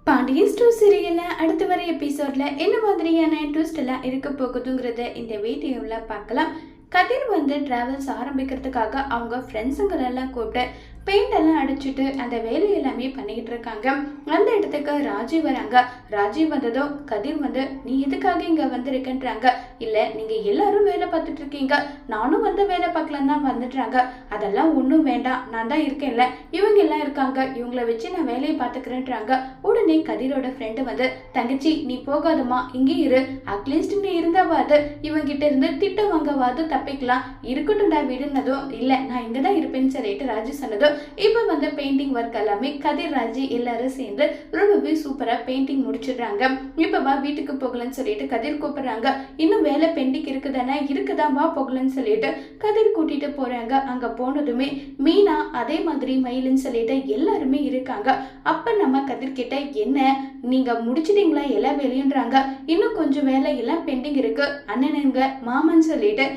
Pandian store சீரியல்ல அடுத்து வர எபிசோட்ல என்ன மாதிரியான ட்விஸ்ட் எல்லாம் இருக்க போகுதுங்கிறத இந்த வீடியோவில் பார்க்கலாம். கதிர் வந்து டிராவல்ஸ் ஆரம்பிக்கிறதுக்காக அவங்க ஃப்ரெண்ட்ஸுங்களெல்லாம் கூப்பிட்டு பெயிண்ட் எல்லாம் அடிச்சுட்டு அந்த வேலை எல்லாமே பண்ணிக்கிட்டு இருக்காங்க. அந்த இடத்துக்கு ராஜீவ் வராங்க. ராஜீவ் வந்ததும் கதிர் வந்து நீ எதுக்காக இங்க வந்திருக்கன்றாங்க. இல்ல நீங்க எல்லாரும் வேலை பார்த்துட்டு இருக்கீங்க, நானும் வந்து வேலை பார்க்கலாம் தான் வந்துடுறாங்க. அதெல்லாம் ஒன்றும் வேண்டாம், நான் தான் இருக்கேன்ல, இவங்க எல்லாம் இருக்காங்க, இவங்கள வச்சு நான் வேலையை பார்த்துக்கிறேன்றாங்க. உடனே கதிரோட ஃப்ரெண்டு வந்து தங்கச்சி நீ போகாதமா, இங்கே இரு, அட்லீஸ்ட் நீ இருந்தாவாது இவங்கிட்ட இருந்து திட்டம் வாங்கவாது தப்பிக்கலாம், இருக்கட்டும்டா விடுனதும் இல்ல நான் இங்கதான் இருப்பேன்னு சொல்லிட்டு ராஜு சொன்னதும் இப்ப வந்து பெயிண்டிங் ஒர்க் எல்லாமே கதிர் ராஜி எல்லாரும் சேர்ந்து ரொம்பவே சூப்பரா பெயிண்டிங் முடிச்சிடுறாங்க. இப்ப வீட்டுக்கு போகலன்னு சொல்லிட்டு கதிர் கூப்பிடுறாங்க. இன்னும் வேலை பெண்டிங் இருக்குதானே, இருக்குதான் வா போகலன்னு சொல்லிட்டு கதிர் கூட்டிட்டு போறாங்க. அங்க போனதுமே மீனா அதே மாதிரி மயிலுன்னு சொல்லிட்டு எல்லாருமே இருக்காங்க. அப்ப நம்ம கதிர் கிட்ட என்ன நீங்க முடிச்சிட்டீங்களா எல்லா வேலையுன்றாங்க. இன்னும் கொஞ்சம் வேலை எல்லாம் பெண்டிங் இருக்கு அண்ணனுங்க மாமன்னு சொல்லிட்டு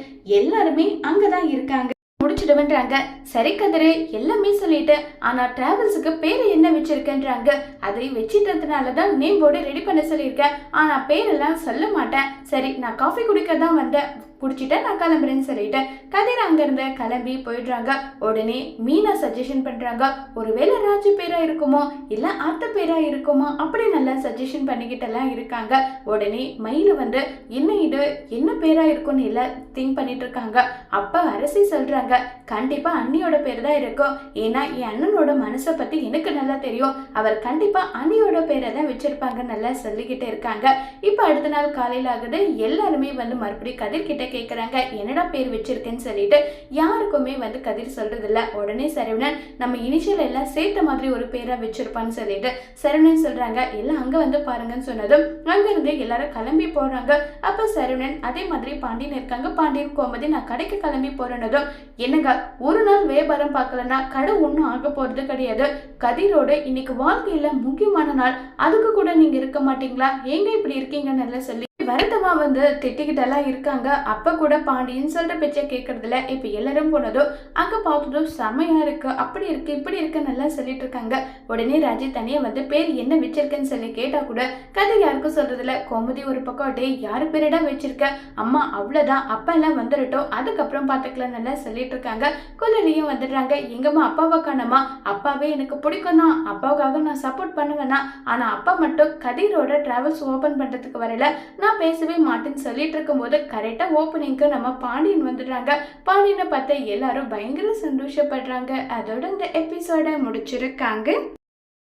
எல்லாருமே அங்கதான் இருக்காங்க. முடிச்சிடுவேன்றாங்க. சரி கதிரு எல்லாமே சொல்லிட்டு, ஆனா டிராவல்ஸுக்கு பேரு என்ன வச்சிருக்கேன்றாங்க. அதை வச்சிட்டதுனாலதான் நேம் போர்டு ரெடி பண்ண சொல்லியிருக்கேன், ஆனா பேரெல்லாம் சொல்ல மாட்டேன். சரி நான் காஃபி குடிக்க தான் வந்தேன், குடிச்சிட்டேன் நான் கிளம்புறேன்னு சொல்லிட்டு கதிர் அங்கிருந்து கிளம்பி போயிடுறாங்க. உடனே மீனா சஜஷன் பண்றாங்க, ஒருவேளை ராஜு பேரா இருக்குமோ இல்ல ஆத்த பேரா இருக்குமோ அப்படி நல்லா சஜஷன் பண்ணிக்கிட்டெல்லாம் இருக்காங்க. உடனே மயில வந்து என்ன இது என்ன பேரா இருக்கும்னு எல்லாம் திங்க் பண்ணிட்டு இருக்காங்க. அப்ப அரசி சொல்றாங்க கண்டிப்பா அண்ணியோட பேர் தான் இருக்கும், ஏன்னா என் அண்ணனோட மனசை பத்தி எனக்கு நல்லா தெரியும், அவர் கண்டிப்பா அண்ணியோட பேரை தான் வச்சிருப்பாங்க நல்லா சொல்லிக்கிட்டே இருக்காங்க. இப்ப அடுத்த நாள் காலையில ஆகுது. எல்லாருமே வந்து மறுபடியும் கதிர் கிட்ட கேக்குறாங்க என்னடா பேர் வச்சிருக்கேன்னு சொல்லிட்டு. யாருக்குமே வந்து கதிர் சொல்றது இல்ல. உடனே சரவணன் நம்ம இனிஷியல் எல்லாம் சேர்த்த மாதிரி ஒரு பேரா வச்சிருப்பான்னு சொல்லிட்டு சரவணன் சொல்றாங்க எல்லாம் அங்க வந்து பாருங்கன்னு சொன்னதும் அங்க இருந்து எல்லாரும் கிளம்பி போறாங்க. அப்ப சரவணன் அதே மாதிரி பாண்டியன் இருக்காங்க. பாண்டியன் கோமதி நான் கடைக்கு கிளம்பி போறேன்னதும் என்னங்க ஒரு நாள் வியாபாரம் பார்க்கலன்னா கடை ஒன்றும் ஆக போறது கிடையாது, கதிரோட இன்னைக்கு வாழ்க்கையில முக்கியமான நாள், அதுக்கு கூட நீங்க இருக்க மாட்டீங்களா, ஏங்க இப்படி இருக்கீங்கன்னு சொல்லி வருத்தமா வந்து திட்டிக்கிட்டெல்லாம் இருக்காங்க. அப்ப கூட பாண்டியன் சொல்ற பேச்ச கேட்கறதுல இப்ப எல்லாரும் போனதும் அங்க பார்த்ததும் செமையா இருக்கு, அப்படி இருக்கு இப்படி இருக்கு நல்லா சொல்லிட்டு இருக்காங்க. உடனே ராஜி தனியா வந்து பேர் என்ன வச்சிருக்கேன்னு சொல்லி கேட்டா கூட கதை யாருக்கும் சொல்றதுல. கோமதி ஒரு பக்கம் டே யாரு பேரிடா வச்சிருக்க அம்மா அவ்வளவுதான் அப்பா எல்லாம் வந்துடட்டும் அதுக்கப்புறம் பாத்துக்கலாம் நல்லா சொல்லிட்டு இருக்காங்க. கொல்லலையும் வந்துடுறாங்க. எங்கம்மா அப்பாவை காணமா, அப்பாவே எனக்கு பிடிக்கும் தான், அப்பாவுக்காக நான் சப்போர்ட் பண்ணுவேன்னா, ஆனா அப்பா மட்டும் கதிரோட டிராவல்ஸ் ஓபன் பண்றதுக்கு வரல, நான் பேசவே மாட்டேன்னு சொல்லிட்டு இருக்கும் போது கரெக்டா ஓப்பனிங்க்கு நம்ம பாண்டியன் வந்துடுறாங்க. பாண்டியனை பார்த்து எல்லாரும் பயங்கர சந்தோஷப்படுறாங்க. அதோட இந்த எபிசோட முடிச்சிருக்காங்க.